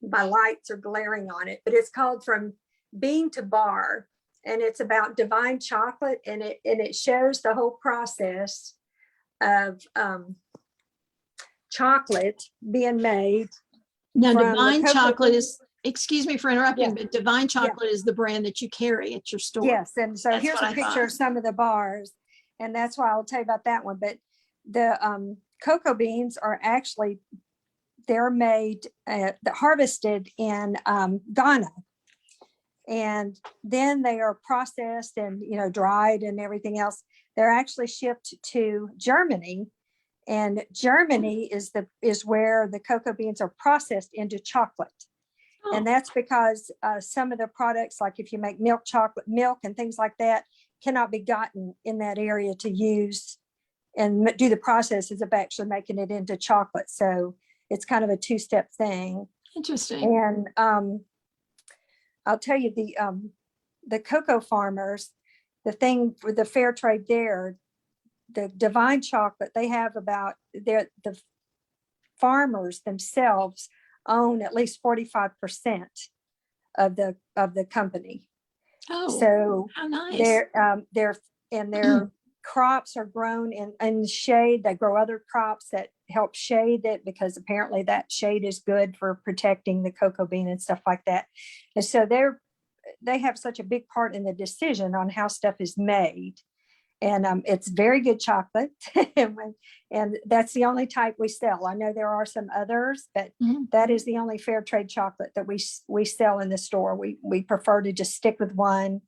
[SPEAKER 3] My lights are glaring on it, but it's called From Bean to Bar. And it's about divine chocolate, and it shows the whole process of chocolate being made.
[SPEAKER 1] Now, Divine Chocolate is, excuse me for interrupting, but Divine Chocolate is the brand that you carry at your store.
[SPEAKER 3] Yes, and so here's a picture of some of the bars, and that's why I'll tell you about that one. But the cocoa beans are actually, they're made, harvested in Ghana. And then they are processed and, dried and everything else. They're actually shipped to Germany. And Germany is where the cocoa beans are processed into chocolate. And that's because some of the products, like if you make milk chocolate, milk and things like that, cannot be gotten in that area to use and do the processes of actually making it into chocolate. So it's kind of a two-step thing.
[SPEAKER 1] Interesting.
[SPEAKER 3] And I'll tell you, the cocoa farmers, the thing with the fair trade there, the Divine Chocolate, they have about the farmers themselves own at least 45% of the company.
[SPEAKER 1] Oh,
[SPEAKER 3] so
[SPEAKER 1] how nice.
[SPEAKER 3] Their crops are grown in shade. They grow other crops that help shade it, because apparently that shade is good for protecting the cocoa bean and stuff like that. And so they have such a big part in the decision on how stuff is made. And it's very good chocolate. And that's the only type we sell. I know there are some others, but that is the only fair trade chocolate that we sell in the store. We prefer to just stick with one.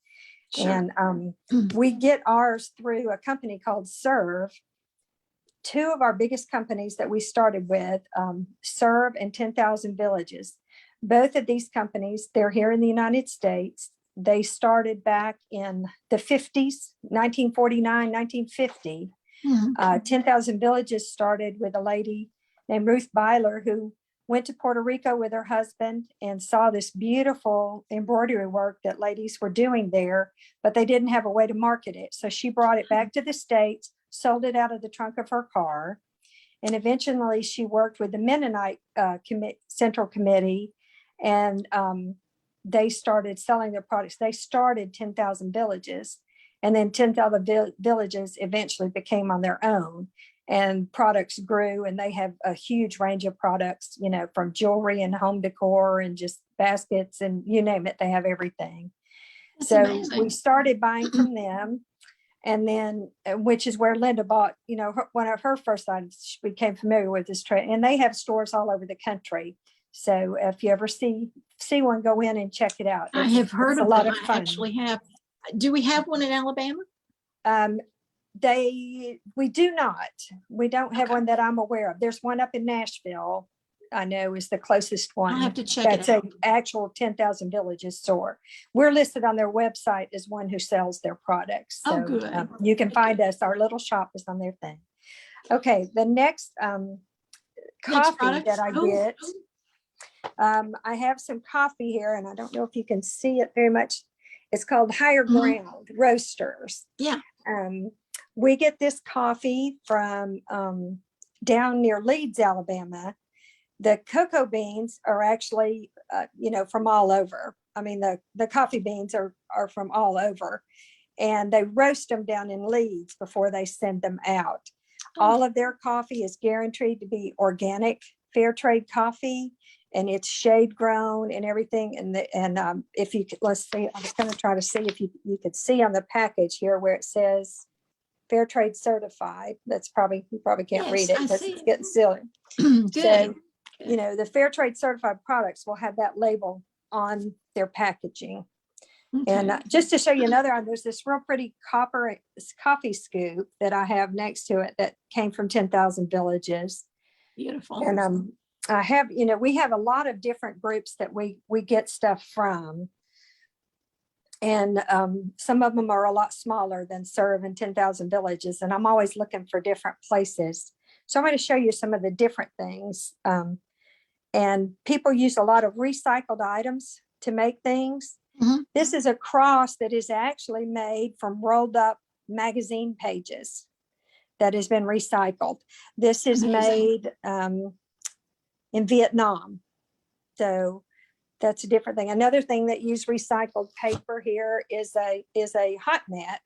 [SPEAKER 3] Sure. And we get ours through a company called Serve. Two of our biggest companies that we started with, Serve and 10,000 Villages. Both of these companies, they're here in the United States. They started back in the 50s, 1949, 1950. 10,000 Villages started with a lady named Ruth Byler, who went to Puerto Rico with her husband and saw this beautiful embroidery work that ladies were doing there, but they didn't have a way to market it. So she brought it back to the States, sold it out of the trunk of her car. And eventually she worked with the Mennonite Central Committee, and they started selling their products. They started 10,000 Villages, and then 10,000 Villages eventually became on their own, and products grew, and they have a huge range of products, from jewelry and home decor and just baskets and you name it, they have everything. That's so amazing. We started buying from them. And then, which is where Linda bought, one of her first items. She became familiar with this trade, and they have stores all over the country. So if you ever see one, go in and check it out.
[SPEAKER 1] I have heard of
[SPEAKER 3] a lot
[SPEAKER 1] them.
[SPEAKER 3] of fun.
[SPEAKER 1] I actually have Do we have one in Alabama?
[SPEAKER 3] We do not. We don't have
[SPEAKER 1] Okay.
[SPEAKER 3] one that I'm aware of. There's one up in Nashville, I know is the closest one.
[SPEAKER 1] I'll have to check it
[SPEAKER 3] That's
[SPEAKER 1] out.
[SPEAKER 3] an actual 10,000 Villages store. We're listed on their website as one who sells their products.
[SPEAKER 1] Oh,
[SPEAKER 3] So
[SPEAKER 1] good.
[SPEAKER 3] you can find us. Our little shop is on their thing. Okay, the next coffee
[SPEAKER 1] product?
[SPEAKER 3] that I
[SPEAKER 1] Oh,
[SPEAKER 3] get, I have some coffee here, and I don't know if you can see it very much. It's called Higher Ground Roasters.
[SPEAKER 1] Yeah.
[SPEAKER 3] We get this coffee from down near Leeds, Alabama. The cocoa beans are actually, from all over. I mean, the coffee beans are from all over, and they roast them down in Leeds before they send them out. All of their coffee is guaranteed to be organic, fair trade coffee, and it's shade grown and everything. And if you could, let's see, I was going to try to see if you could see on the package here where it says fair trade certified. That's probably, you probably can't read it
[SPEAKER 1] I
[SPEAKER 3] because
[SPEAKER 1] see
[SPEAKER 3] it's
[SPEAKER 1] it.
[SPEAKER 3] getting silly.
[SPEAKER 1] Good.
[SPEAKER 3] So, the fair trade certified products will have that label on their packaging. And
[SPEAKER 1] Okay.
[SPEAKER 3] just to show you another one, there's this real pretty coffee scoop that I have next to it that came from 10,000 Villages.
[SPEAKER 1] Beautiful.
[SPEAKER 3] And I have, we have a lot of different groups that we get stuff from. And some of them are a lot smaller than Serve and 10,000 Villages. And I'm always looking for different places. So I'm going to show you some of the different things. And people use a lot of recycled items to make things.
[SPEAKER 1] Mhm.
[SPEAKER 3] This is a cross that is actually made from rolled up magazine pages that has been recycled. This is
[SPEAKER 1] Amazing.
[SPEAKER 3] made in Vietnam. So that's a different thing. Another thing that use recycled paper here is a hot mat.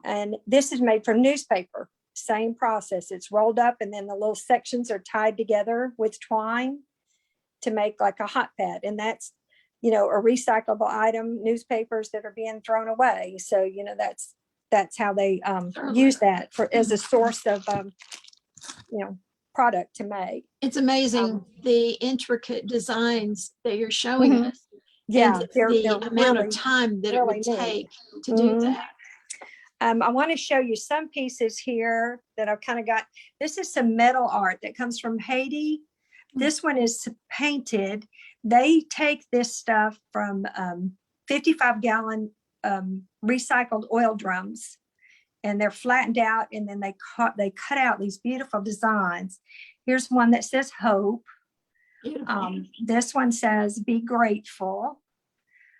[SPEAKER 3] And this is made from newspaper. Same process. It's rolled up and then the little sections are tied together with twine to make like a hot pad. And that's, a recyclable item, newspapers that are being thrown away. So, that's how they use that as a source of, product to make.
[SPEAKER 1] It's amazing the intricate designs that you're showing
[SPEAKER 3] Mhm.
[SPEAKER 1] us.
[SPEAKER 3] Yeah,
[SPEAKER 1] And
[SPEAKER 3] they're
[SPEAKER 1] the amount
[SPEAKER 3] really,
[SPEAKER 1] of time that it
[SPEAKER 3] really
[SPEAKER 1] would
[SPEAKER 3] neat.
[SPEAKER 1] take to do
[SPEAKER 3] Mhm.
[SPEAKER 1] that.
[SPEAKER 3] I want to show you some pieces here that I've kind of got. This is some metal art that comes from Haiti. This one is painted. They take this stuff from 55-gallon recycled oil drums, and they're flattened out, and then they cut out these beautiful designs. Here's one that says hope.
[SPEAKER 1] Beautiful.
[SPEAKER 3] This one says be grateful.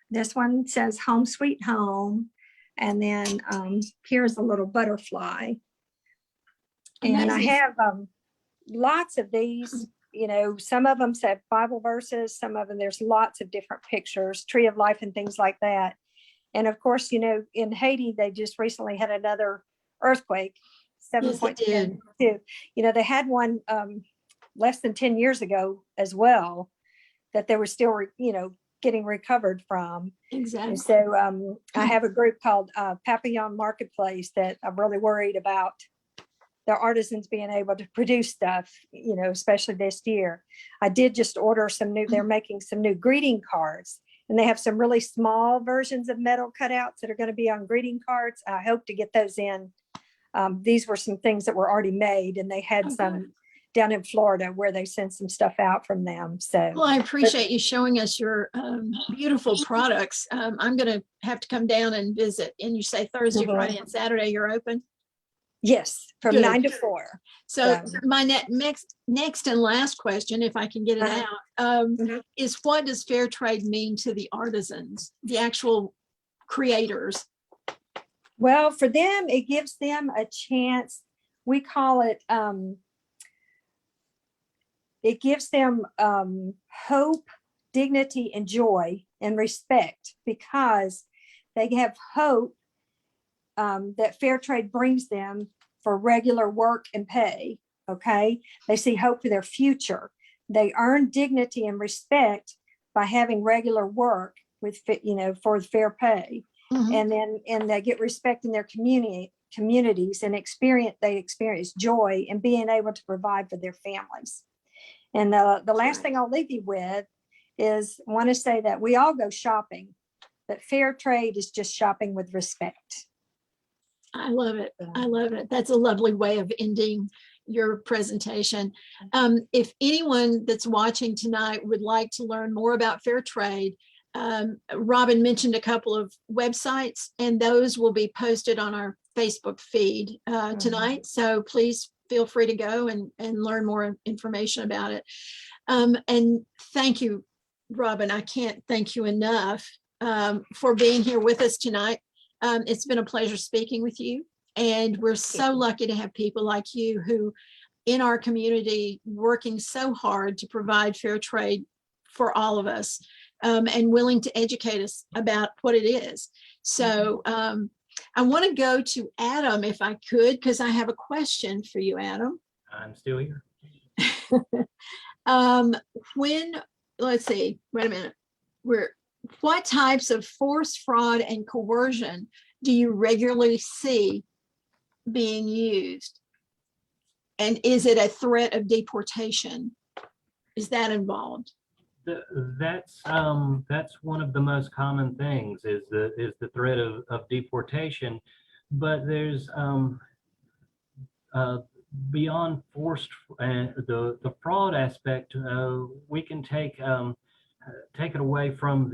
[SPEAKER 3] This one says home sweet home. And then here's a little butterfly. And I
[SPEAKER 1] Amazing.
[SPEAKER 3] have lots of these, some of them said Bible verses, some of them, there's lots of different pictures, tree of life and things like that. And of course, in Haiti, they just recently had another earthquake,
[SPEAKER 1] Yes, it did.
[SPEAKER 3] 7.2. They had one less than 10 years ago as well, that they were still, getting recovered from.
[SPEAKER 1] Exactly.
[SPEAKER 3] And so I have a group called Papillon Marketplace that I'm really worried about the artisans being able to produce stuff, especially this year. I did just order they're making some new greeting cards, and they have some really small versions of metal cutouts that are going to be on greeting cards. I hope to get those in. These were some things that were already made, and they had some down in Florida where they sent some stuff out from them. So,
[SPEAKER 1] well, I appreciate you showing us your beautiful products. I'm going to have to come down and visit. And you say Thursday, Friday, and Saturday you're open?
[SPEAKER 3] Yes, from
[SPEAKER 1] Good.
[SPEAKER 3] 9 to 4.
[SPEAKER 1] So my next and last question, if I can get it out, is what does fair trade mean to the artisans, the actual creators?
[SPEAKER 3] Well, for them, it gives them a chance. We call it, it gives them hope, dignity, and joy and respect, because they have hope that fair trade brings them for regular work and pay. Okay. They see hope for their future. They earn dignity and respect by having regular work with, for fair pay. And then they get respect in their communities and they experience joy and being able to provide for their families. And the last thing I'll leave you with is want to say that we all go shopping but fair trade is just shopping with respect.
[SPEAKER 1] I love it. I love it. That's a lovely way of ending your presentation. If anyone that's watching tonight would like to learn more about fair trade, Robin mentioned a couple of websites, and those will be posted on our Facebook feed tonight. So please feel free to go and learn more information about it. And thank you, Robin. I can't thank you enough for being here with us tonight. It's been a pleasure speaking with you. And we're so lucky to have people like you who in our community working so hard to provide fair trade for all of us and willing to educate us about what it is. So I want to go to Adam if I could, because I have a question for you, Adam.
[SPEAKER 2] I'm still here.
[SPEAKER 1] Let's see, wait a minute. What types of force, fraud, and coercion do you regularly see being used? And is it a threat of deportation? Is that involved?
[SPEAKER 2] That's one of the most common things is the threat of deportation, but there's beyond forced and the fraud aspect. We can take it away from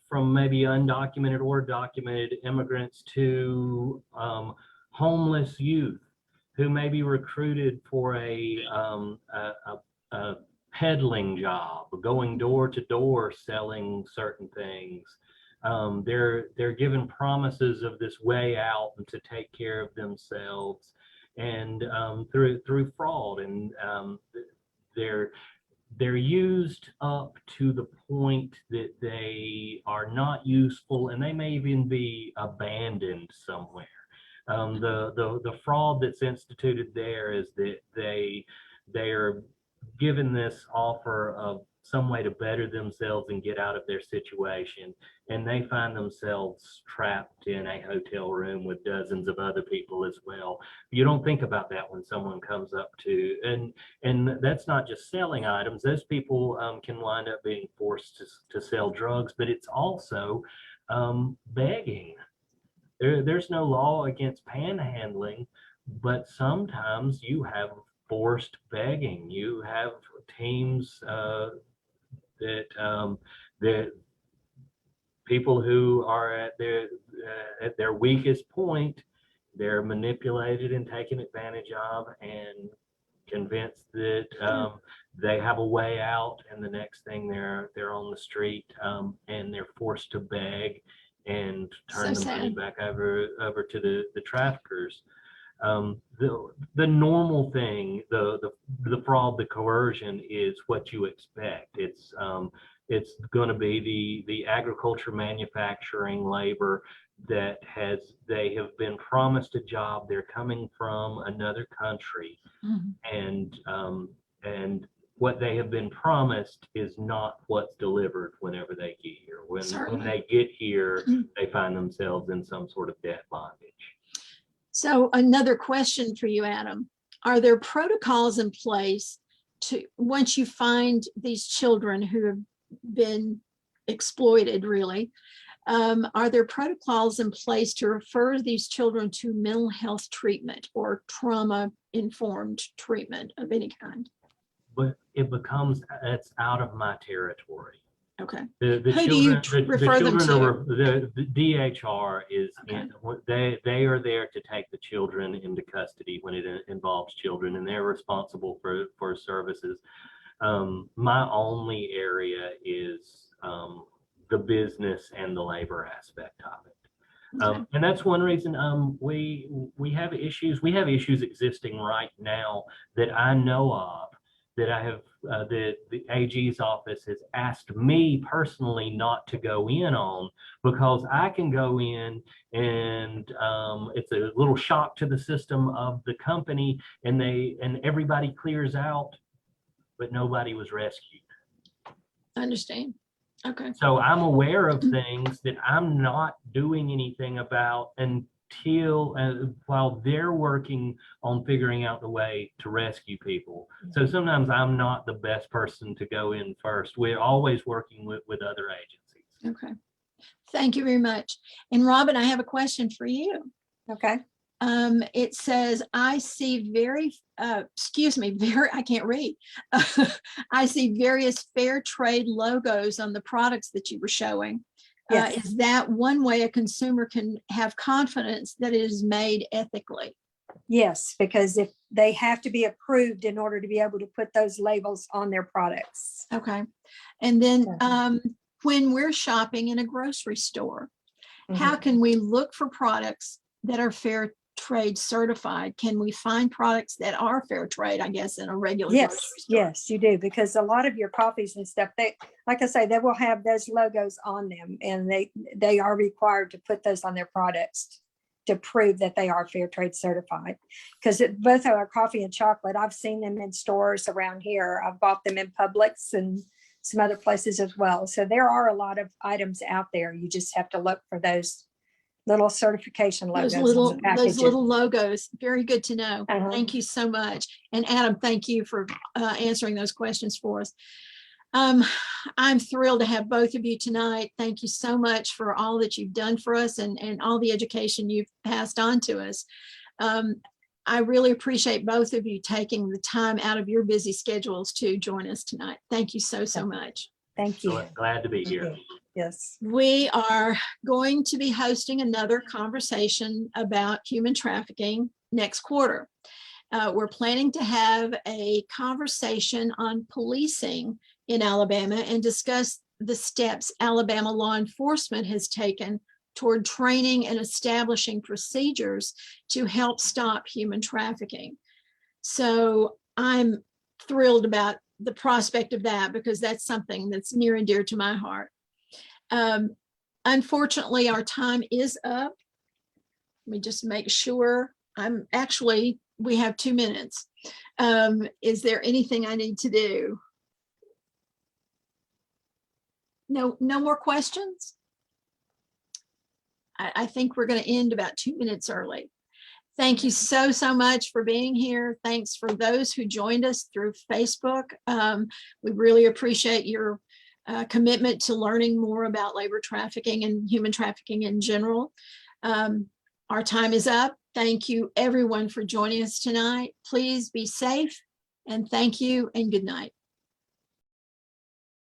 [SPEAKER 2] from maybe undocumented or documented immigrants to homeless youth who may be recruited for a peddling job, going door to door selling certain things. They're given promises of this way out and to take care of themselves, and through fraud, and they're used up to the point that they are not useful, and they may even be abandoned somewhere. The fraud that's instituted there is that they are given this offer of some way to better themselves and get out of their situation, and they find themselves trapped in a hotel room with dozens of other people as well. You don't think about that when someone comes up to, and that's not just selling items. Those people can wind up being forced to sell drugs, but it's also begging. There's no law against panhandling, but sometimes you have forced begging. You have teams that people who are at their weakest point, they're manipulated and taken advantage of and convinced that they have a way out, and the next thing they're on the street and they're forced to beg and turn the money back over to the traffickers. The normal thing, the fraud, the coercion is what you expect. It's going to be the agriculture, manufacturing, labor that they have been promised a job. They're coming from another country, and what they have been promised is not what's delivered whenever they get here. When they get here, they find themselves in some sort of debt bondage.
[SPEAKER 1] So another question for you, Adam. Are there protocols in place to, once you find these children who have been exploited, really, are there protocols in place to refer these children to mental health treatment or trauma-informed treatment of any kind?
[SPEAKER 2] But it's out of my territory.
[SPEAKER 1] Okay.
[SPEAKER 2] The
[SPEAKER 1] Who do you
[SPEAKER 2] children,
[SPEAKER 1] refer them to?
[SPEAKER 2] The DHR is,
[SPEAKER 1] Okay.
[SPEAKER 2] they are there to take the children into custody when it involves children, and they're responsible for services. My only area is the business and the labor aspect of it.
[SPEAKER 1] Okay.
[SPEAKER 2] And that's one reason we have issues. We have issues existing right now that I know of, that I have, the AG's office has asked me personally not to go in on, because I can go in and it's a little shock to the system of the company, and everybody clears out, but nobody was rescued.
[SPEAKER 1] I understand. Okay.
[SPEAKER 2] So I'm aware of things that I'm not doing anything about until while they're working on figuring out the way to rescue people. So sometimes I'm not the best person to go in first. We're always working with other agencies.
[SPEAKER 1] Okay. Thank you very much. And Robin, I have a question for you.
[SPEAKER 3] Okay.
[SPEAKER 1] It says, I see I can't read. I see various fair trade logos on the products that you were showing.
[SPEAKER 3] Yes.
[SPEAKER 1] Is that one way a consumer can have confidence that it is made ethically?
[SPEAKER 3] Yes, because if they have to be approved in order to be able to put those labels on their products.
[SPEAKER 1] Okay. And then
[SPEAKER 3] Yeah.
[SPEAKER 1] when we're shopping in a grocery store,
[SPEAKER 3] Mhm.
[SPEAKER 1] how can we look for products that are fair trade certified? Can we find products that are fair trade, I guess, in a regular
[SPEAKER 3] Yes,
[SPEAKER 1] grocery store?
[SPEAKER 3] yes, you do, because a lot of your coffees and stuff, they, like I say, they will have those logos on them, and they are required to put those on their products to prove that they are fair trade certified. Because both our coffee and chocolate, I've seen them in stores around here. I've bought them in Publix and some other places as well. So there are a lot of items out there. You just have to look for those little certification logos on the packages.
[SPEAKER 1] Those little logos. Very good to know.
[SPEAKER 3] Uh-huh.
[SPEAKER 1] Thank you so much. And Adam, thank you for answering those questions for us. I'm thrilled to have both of you tonight. Thank you so much for all that you've done for us and all the education you've passed on to us. I really appreciate both of you taking the time out of your busy schedules to join us tonight. Thank you so much.
[SPEAKER 3] Thank you.
[SPEAKER 2] Glad to be here.
[SPEAKER 3] Yes.
[SPEAKER 1] We are going to be hosting another conversation about human trafficking next quarter. We're planning to have a conversation on policing in Alabama and discuss the steps Alabama law enforcement has taken toward training and establishing procedures to help stop human trafficking. So I'm thrilled about the prospect of that, because that's something that's near and dear to my heart. Unfortunately, our time is up. Let me just make sure. We have 2 minutes. Is there anything I need to do? No more questions? I think we're going to end about 2 minutes early. Thank you so much for being here. Thanks for those who joined us through Facebook. We really appreciate your commitment to learning more about labor trafficking and human trafficking in general. Our time is up. Thank you everyone for joining us tonight. Please be safe, and thank you and good night.